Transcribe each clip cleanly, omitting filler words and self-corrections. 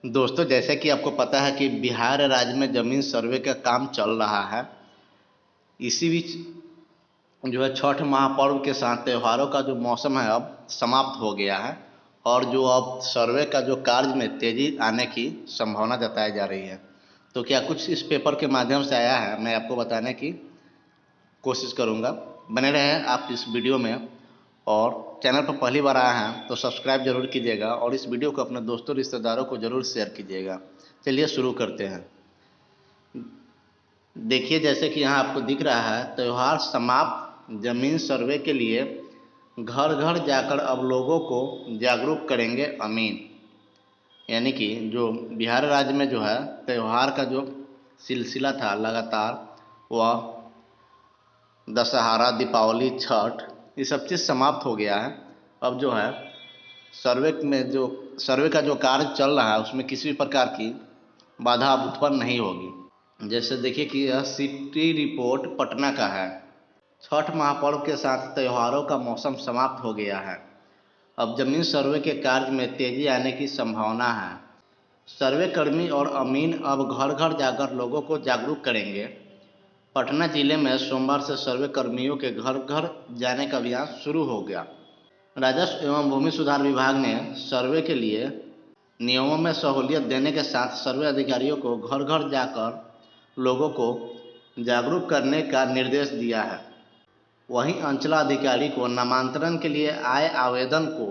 दोस्तों, जैसे कि आपको पता है कि बिहार राज्य में ज़मीन सर्वे का काम चल रहा है। इसी बीच जो है छठ महापर्व के साथ त्योहारों का जो मौसम है अब समाप्त हो गया है और जो अब सर्वे का जो कार्य में तेज़ी आने की संभावना जताई जा रही है। तो क्या कुछ इस पेपर के माध्यम से आया है, मैं आपको बताने की कोशिश करूँगा। बने रहें आप इस वीडियो में, और चैनल पर पहली बार आए हैं तो सब्सक्राइब जरूर कीजिएगा और इस वीडियो को अपने दोस्तों रिश्तेदारों को जरूर शेयर कीजिएगा। चलिए शुरू करते हैं। देखिए, जैसे कि यहाँ आपको दिख रहा है, त्यौहार समाप्त, जमीन सर्वे के लिए घर घर जाकर अब लोगों को जागरूक करेंगे अमीन। यानी कि जो बिहार राज्य में जो है त्यौहार का जो सिलसिला था लगातार, वह दशहरा, दीपावली, छठ, ये सब चीज़ समाप्त हो गया है। अब जो है सर्वे का जो कार्य चल रहा है उसमें किसी भी प्रकार की बाधा अब उत्पन्न नहीं होगी। जैसे देखिए कि यह सिटी रिपोर्ट पटना का है। छठ महापर्व के साथ त्योहारों का मौसम समाप्त हो गया है। अब जमीन सर्वे के कार्य में तेजी आने की संभावना है। सर्वे कर्मी और अमीन अब घर घर जाकर लोगों को जागरूक करेंगे। पटना जिले में सोमवार से सर्वे कर्मियों के घर घर जाने का अभियान शुरू हो गया। राजस्व एवं भूमि सुधार विभाग ने सर्वे के लिए नियमों में सहूलियत देने के साथ सर्वे अधिकारियों को घर घर जाकर लोगों को जागरूक करने का निर्देश दिया है। वहीं अंचलाधिकारी को नामांतरण के लिए आए आवेदन को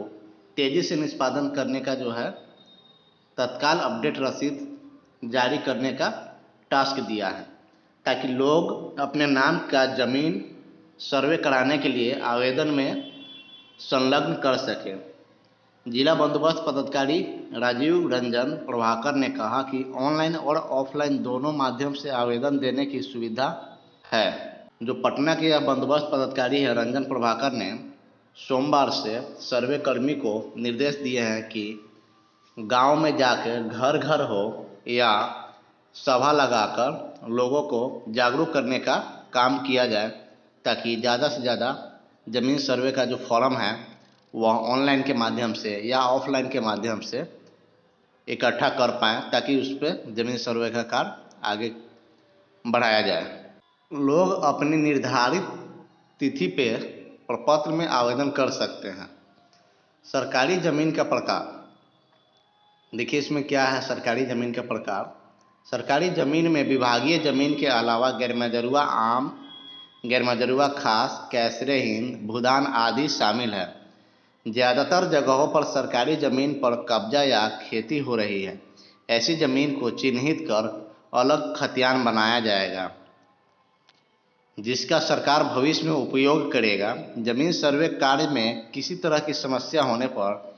तेजी से निष्पादन करने का जो है तत्काल अपडेट रसीद जारी करने का टास्क दिया है, ताकि लोग अपने नाम का जमीन सर्वे कराने के लिए आवेदन में संलग्न कर सकें। जिला बंदोबस्त पदाधिकारी राजीव रंजन प्रभाकर ने कहा कि ऑनलाइन और ऑफलाइन दोनों माध्यम से आवेदन देने की सुविधा है। जो पटना के यह बंदोबस्त पदाधिकारी है रंजन प्रभाकर ने सोमवार से सर्वे कर्मी को निर्देश दिए हैं कि गांव में जाकर घर घर हो या सभा लगाकर लोगों को जागरूक करने का काम किया जाए, ताकि ज़्यादा से ज़्यादा ज़मीन सर्वे का जो फॉर्म है वह ऑनलाइन के माध्यम से या ऑफलाइन के माध्यम से इकट्ठा कर पाएँ, ताकि उस पर ज़मीन सर्वे का कार्य आगे बढ़ाया जाए। लोग अपनी निर्धारित तिथि पे प्रपत्र में आवेदन कर सकते हैं। सरकारी ज़मीन का प्रकार, देखिए इसमें क्या है। सरकारी ज़मीन का प्रकार, सरकारी ज़मीन में विभागीय ज़मीन के अलावा गैरमजरूआ आम, गैरमजरूआ खास, कैसरे हिंद, भूदान आदि शामिल है। ज़्यादातर जगहों पर सरकारी ज़मीन पर कब्जा या खेती हो रही है। ऐसी ज़मीन को चिन्हित कर अलग खतियान बनाया जाएगा, जिसका सरकार भविष्य में उपयोग करेगा। जमीन सर्वे कार्य में किसी तरह की समस्या होने पर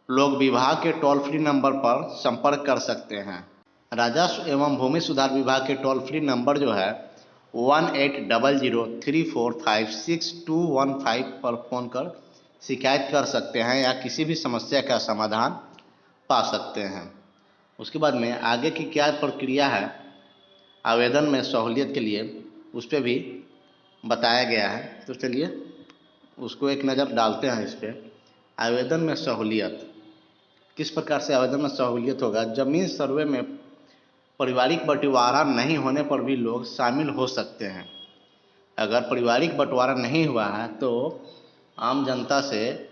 लोग विभाग के टोल फ्री नंबर पर संपर्क कर सकते हैं। राजस्व एवं भूमि सुधार विभाग के टोल फ्री नंबर जो है 18003456 पर फ़ोन कर शिकायत कर सकते हैं या किसी भी समस्या का समाधान पा सकते हैं। उसके बाद में आगे की क्या प्रक्रिया है आवेदन में सहूलियत के लिए, उस पर भी बताया गया है। तो चलिए उसको एक नज़र डालते हैं। इस पर आवेदन में सहूलियत, किस प्रकार से आवेदन में सहूलियत होगा। जमीन सर्वे में पारिवारिक बंटवारा नहीं होने पर भी लोग शामिल हो सकते हैं। अगर पारिवारिक बंटवारा नहीं हुआ है तो आम जनता से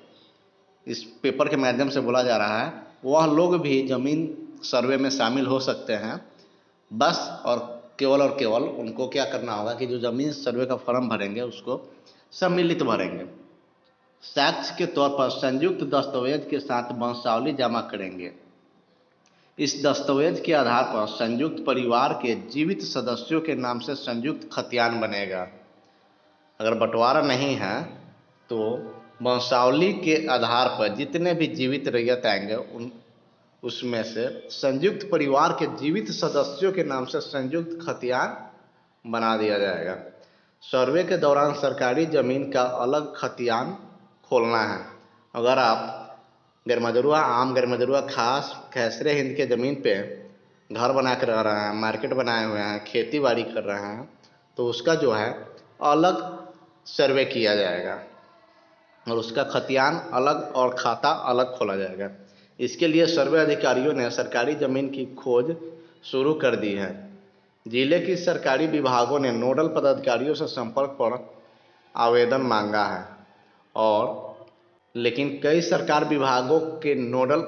इस पेपर के माध्यम से बोला जा रहा है वह लोग भी जमीन सर्वे में शामिल हो सकते हैं। बस और केवल उनको क्या करना होगा कि जो जमीन सर्वे का फॉर्म भरेंगे उसको सम्मिलित भरेंगे। साक्ष्य के तौर पर संयुक्त दस्तावेज के साथ वंशावली जमा करेंगे। इस दस्तावेज के आधार पर संयुक्त परिवार के जीवित सदस्यों के नाम से संयुक्त खतियान बनेगा। अगर बंटवारा नहीं है तो वंशावली के आधार पर जितने भी जीवित रैयत आएंगे उसमें से संयुक्त परिवार के जीवित सदस्यों के नाम से संयुक्त खतियान बना दिया जाएगा। सर्वे के दौरान सरकारी ज़मीन का अलग खतियान खोलना है। अगर आप गैरमजरूआ आम, गैरमजरूआ खास, कैसरे हिंद के ज़मीन पे घर बना कर रह रहे हैं, मार्केट बनाए हुए हैं, खेती बाड़ी कर रहे हैं, तो उसका जो है अलग सर्वे किया जाएगा और उसका खतियान अलग और खाता अलग खोला जाएगा। इसके लिए सर्वे अधिकारियों ने सरकारी ज़मीन की खोज शुरू कर दी है। जिले की सरकारी विभागों ने नोडल पदाधिकारियों से संपर्क पर आवेदन मांगा है और लेकिन कई सरकार विभागों के नोडल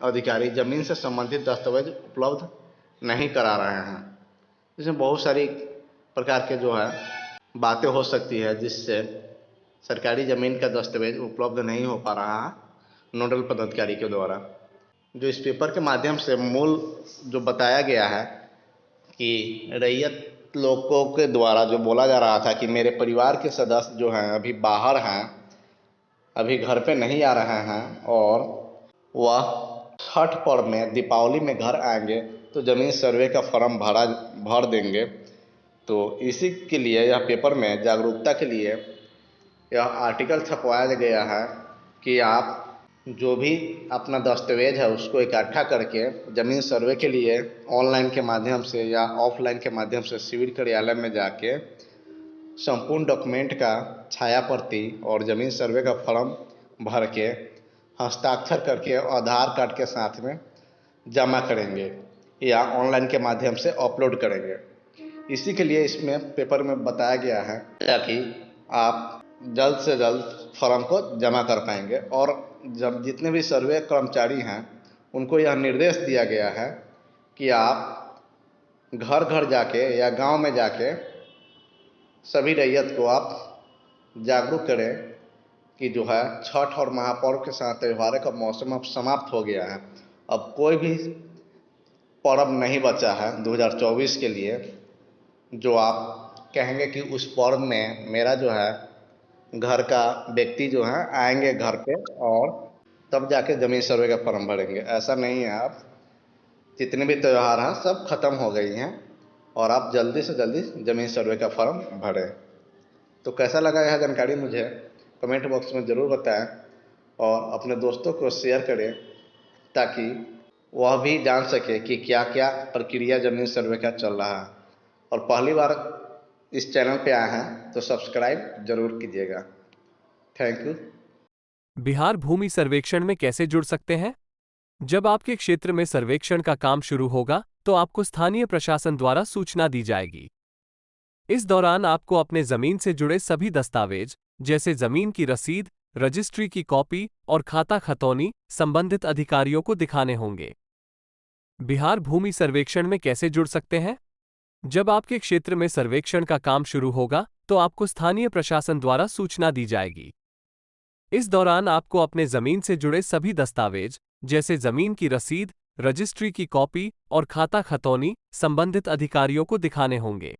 अधिकारी जमीन से संबंधित दस्तावेज उपलब्ध नहीं करा रहे हैं। इसमें बहुत सारी प्रकार के जो है बातें हो सकती है जिससे सरकारी ज़मीन का दस्तावेज उपलब्ध नहीं हो पा रहा है नोडल पदाधिकारी के द्वारा। जो इस पेपर के माध्यम से मूल जो बताया गया है कि रैयत लोगों के द्वारा जो बोला जा रहा था कि मेरे परिवार के सदस्य जो हैं अभी बाहर हैं, अभी घर पे नहीं आ रहे हैं और वह छठ पर्व में दीपावली में घर आएंगे तो ज़मीन सर्वे का फॉर्म भर देंगे। तो इसी के लिए यह पेपर में जागरूकता के लिए यह आर्टिकल छपवाया गया है कि आप जो भी अपना दस्तावेज है उसको इकट्ठा करके ज़मीन सर्वे के लिए ऑनलाइन के माध्यम से या ऑफलाइन के माध्यम से सिविल कार्यालय में जाके संपूर्ण डॉक्यूमेंट का छाया प्रति और ज़मीन सर्वे का फॉर्म भर के हस्ताक्षर करके आधार कार्ड के साथ में जमा करेंगे या ऑनलाइन के माध्यम से अपलोड करेंगे। इसी के लिए इसमें पेपर में बताया गया है ताकि आप जल्द से जल्द फॉर्म को जमा कर पाएंगे। और जब जितने भी सर्वे कर्मचारी हैं उनको यह निर्देश दिया गया है कि आप घर घर जाके या गांव में जाके सभी रैयत को आप जागरूक करें कि जो है छठ और महापर्व के साथ त्योहारों का मौसम अब समाप्त हो गया है। अब कोई भी पर्व नहीं बचा है 2024 के लिए जो आप कहेंगे कि उस पर्व में मेरा जो है घर का व्यक्ति जो है आएंगे घर पे और तब जाके ज़मीन सर्वे का फॉर्म भरेंगे। ऐसा नहीं है। आप जितने भी त्यौहार हैं सब खत्म हो गई हैं और आप जल्दी से जल्दी ज़मीन सर्वे का फॉर्म भरें। तो कैसा लगा यह जानकारी मुझे कमेंट बॉक्स में ज़रूर बताएं और अपने दोस्तों को शेयर करें ताकि वह भी जान सके कि क्या क्या प्रक्रिया ज़मीन सर्वे का चल रहा है। और पहली बार इस चैनल पे आए हैं तो सब्सक्राइब जरूर कीजिएगा। Thank you. बिहार भूमि सर्वेक्षण में कैसे जुड़ सकते हैं? जब आपके क्षेत्र में सर्वेक्षण का काम शुरू होगा तो आपको स्थानीय प्रशासन द्वारा सूचना दी जाएगी। इस दौरान आपको अपने जमीन से जुड़े सभी दस्तावेज जैसे जमीन की रसीद, रजिस्ट्री की कॉपी और खाता खतौनी संबंधित अधिकारियों को दिखाने होंगे। बिहार भूमि सर्वेक्षण में कैसे जुड़ सकते हैं? जब आपके क्षेत्र में सर्वेक्षण का काम शुरू होगा तो आपको स्थानीय प्रशासन द्वारा सूचना दी जाएगी। इस दौरान आपको अपने जमीन से जुड़े सभी दस्तावेज जैसे जमीन की रसीद, रजिस्ट्री की कॉपी और खाता खतौनी संबंधित अधिकारियों को दिखाने होंगे।